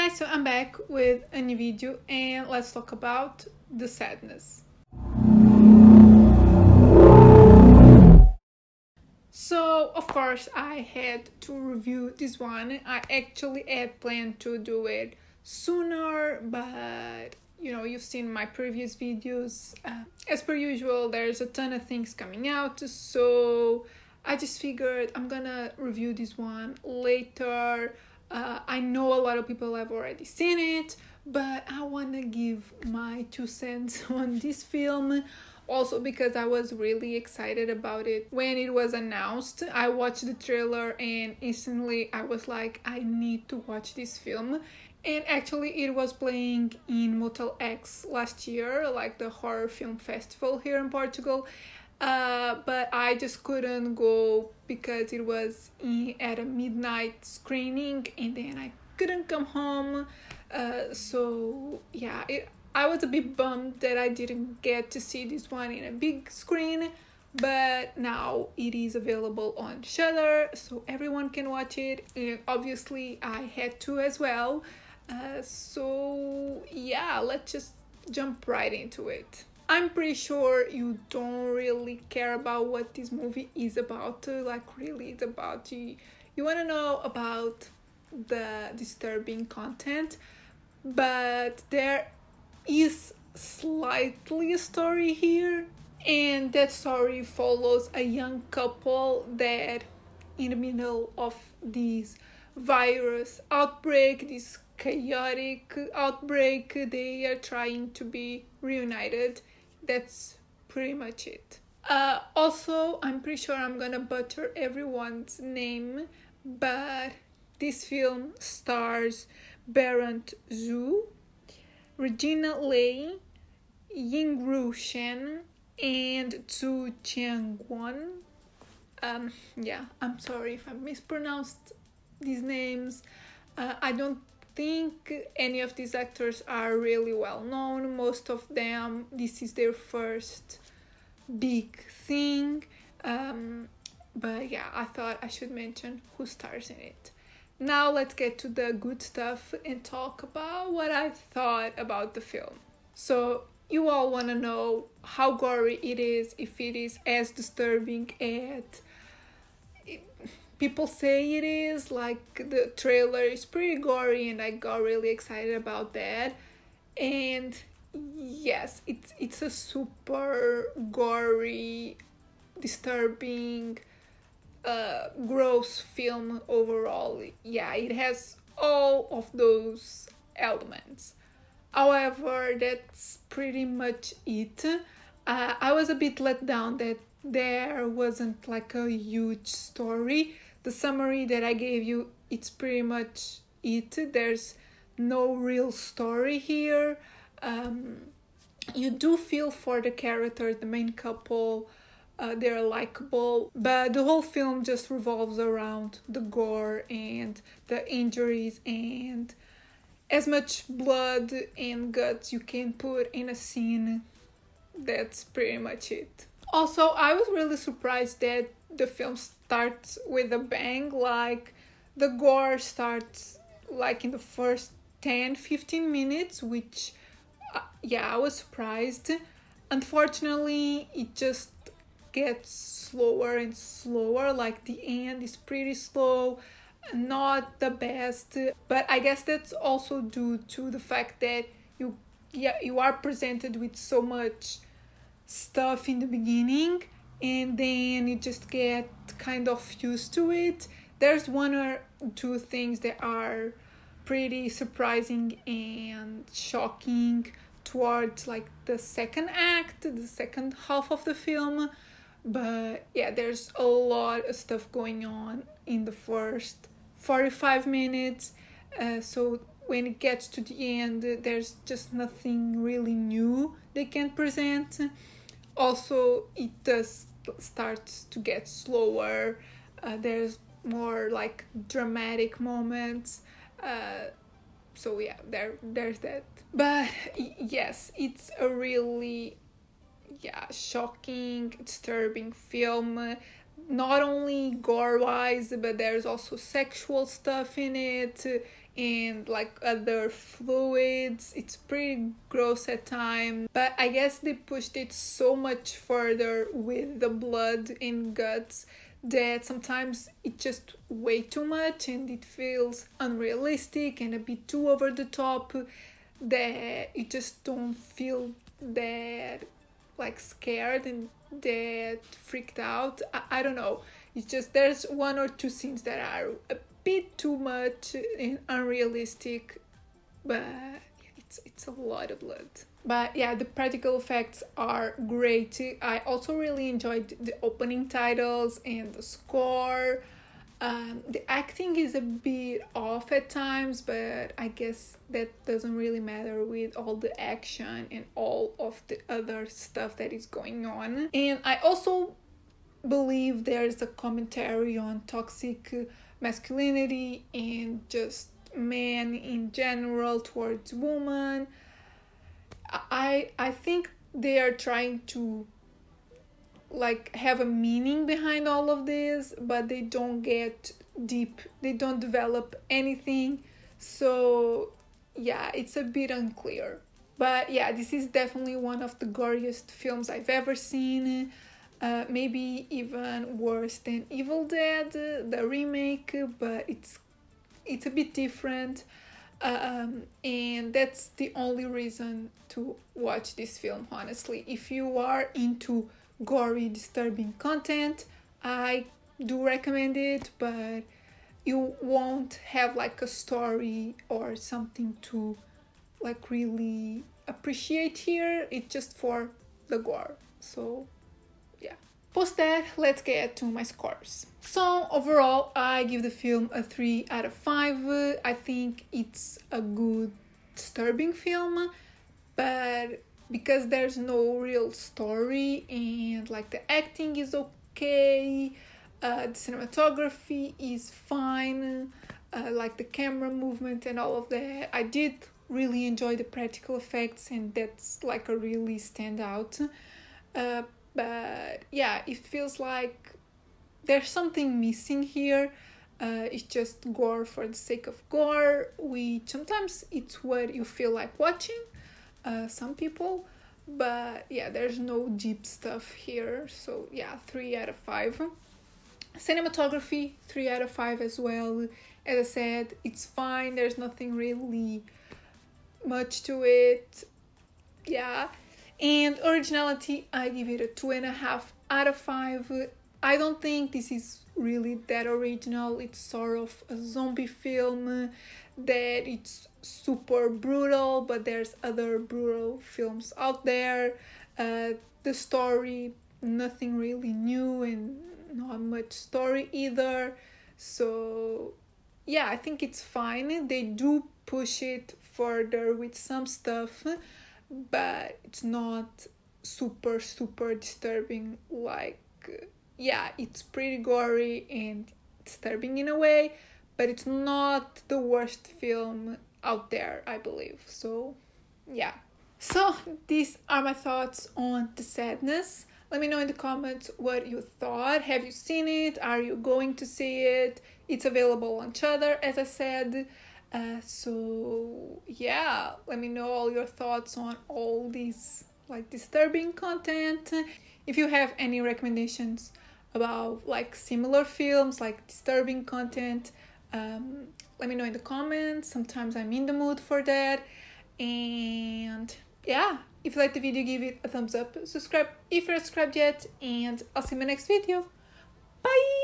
Hi, so I'm back with a new video and let's talk about the sadness. So, of course, I had to review this one. I actually had planned to do it sooner, but you've seen my previous videos. As per usual, there's a ton of things coming out, so I just figured I'm gonna review this one later. I know a lot of people have already seen it, but I want to give my 2 cents on this film. Also because I was really excited about it when it was announced. I watched the trailer and instantly I was like, I need to watch this film. And actually it was playing in Motel X last year, like the horror film festival here in Portugal. But I just couldn't go because it was at a midnight screening and then I couldn't come home. So yeah, I was a bit bummed that I didn't get to see this one in a big screen, but now it is available on Shudder, so everyone can watch it. And obviously, I had to as well. So yeah, let's just jump right into it. I'm pretty sure you don't really care about what this movie is about. Really, it's about you want to know about the disturbing content, but there is slightly a story here, and that story follows a young couple that in the middle of this virus outbreak, this chaotic outbreak, they are trying to be reunited. That's pretty much it. Also, I'm pretty sure I'm gonna butcher everyone's name, but this film stars Baron Zhu, Regina Lei, Yingru Shen, and Zhu Qianguan. Yeah, I'm sorry if I mispronounced these names. I don't think any of these actors are really well known. Most of them, this is their first big thing. But yeah, I thought I should mention who stars in it. Now let's get to the good stuff and talk about what I thought about the film. So you all want to know how gory it is, if it is as disturbing as people say it is. Like, the trailer is pretty gory and I got really excited about that. And yes, it's a super gory, disturbing, gross film overall. Yeah, it has all of those elements. However, that's pretty much it. I was a bit let down that there wasn't like a huge story. The summary that I gave you, it's pretty much it. There's no real story here. You do feel for the characters, the main couple. They're likable, but the whole film just revolves around the gore and the injuries and as much blood and guts you can put in a scene. That's pretty much it. Also, I was really surprised that the film starts with a bang. Like, the gore starts like in the first 10-15 minutes, which yeah, I was surprised. Unfortunately, it just gets slower and slower. Like, the end is pretty slow, not the best, but I guess that's also due to the fact that you are presented with so much stuff in the beginning and then you just get kind of used to it. There's one or two things that are pretty surprising and shocking towards like the second act, the second half of the film. But yeah, there's a lot of stuff going on in the first 45 minutes. So when it gets to the end, there's just nothing really new they can present. Also, it does start to get slower. There's more like dramatic moments. So yeah, there's that. But yes, it's a really shocking, disturbing film. Not only gore wise, but there's also sexual stuff in it and like other fluids. It's pretty gross at times, but I guess they pushed it so much further with the blood and guts that sometimes it's just way too much and it feels unrealistic and a bit too over the top, that you just don't feel that like scared and that freaked out. I don't know, it's just there's one or two scenes that are a bit too much and unrealistic, but it's a lot of blood. But yeah, the practical effects are great. I also really enjoyed the opening titles and the score. The acting is a bit off at times, but I guess that doesn't really matter with all the action and all of the other stuff that is going on. And I also believe there's a commentary on toxic masculinity and just men in general towards women. I think they are trying to like have a meaning behind all of this, but they don't get deep, they don't develop anything, so yeah, it's a bit unclear. But yeah, this is definitely one of the goriest films I've ever seen, maybe even worse than Evil Dead, the remake, but it's a bit different, and that's the only reason to watch this film, honestly. If you are into gory, disturbing content, I do recommend it, but you won't have like a story or something to like really appreciate here. It's just for the gore. So yeah. Post that, let's get to my scores. So overall, I give the film a 3 out of 5. I think it's a good disturbing film, but because there's no real story and like the acting is okay, the cinematography is fine, like the camera movement and all of that, I did really enjoy the practical effects, and that's like a really standout. But yeah, it feels like there's something missing here. It's just gore for the sake of gore, which sometimes it's what you feel like watching, some people, but yeah, there's no deep stuff here. So yeah, 3 out of 5. Cinematography, 3 out of 5 as well. As I said, it's fine, there's nothing really much to it. Yeah. And originality, I give it a 2.5 out of 5. I don't think this is really that original. It's sort of a zombie film that it's super brutal, but there's other brutal films out there. The story, nothing really new and not much story either. So yeah, I think it's fine. They do push it further with some stuff, but it's not super disturbing. Like, yeah, it's pretty gory and disturbing in a way, but it's not the worst film out there, I believe. So yeah, so these are my thoughts on The Sadness. Let me know in the comments what you thought. Have you seen it? Are you going to see it? It's available on Shudder, as I said. So yeah, let me know all your thoughts on all these like disturbing content. If you have any recommendations about like similar films, like disturbing content, let me know in the comments. Sometimes I'm in the mood for that. And yeah, if you liked the video, give it a thumbs up, subscribe if you're not subscribed yet, and I'll see you in my next video. Bye!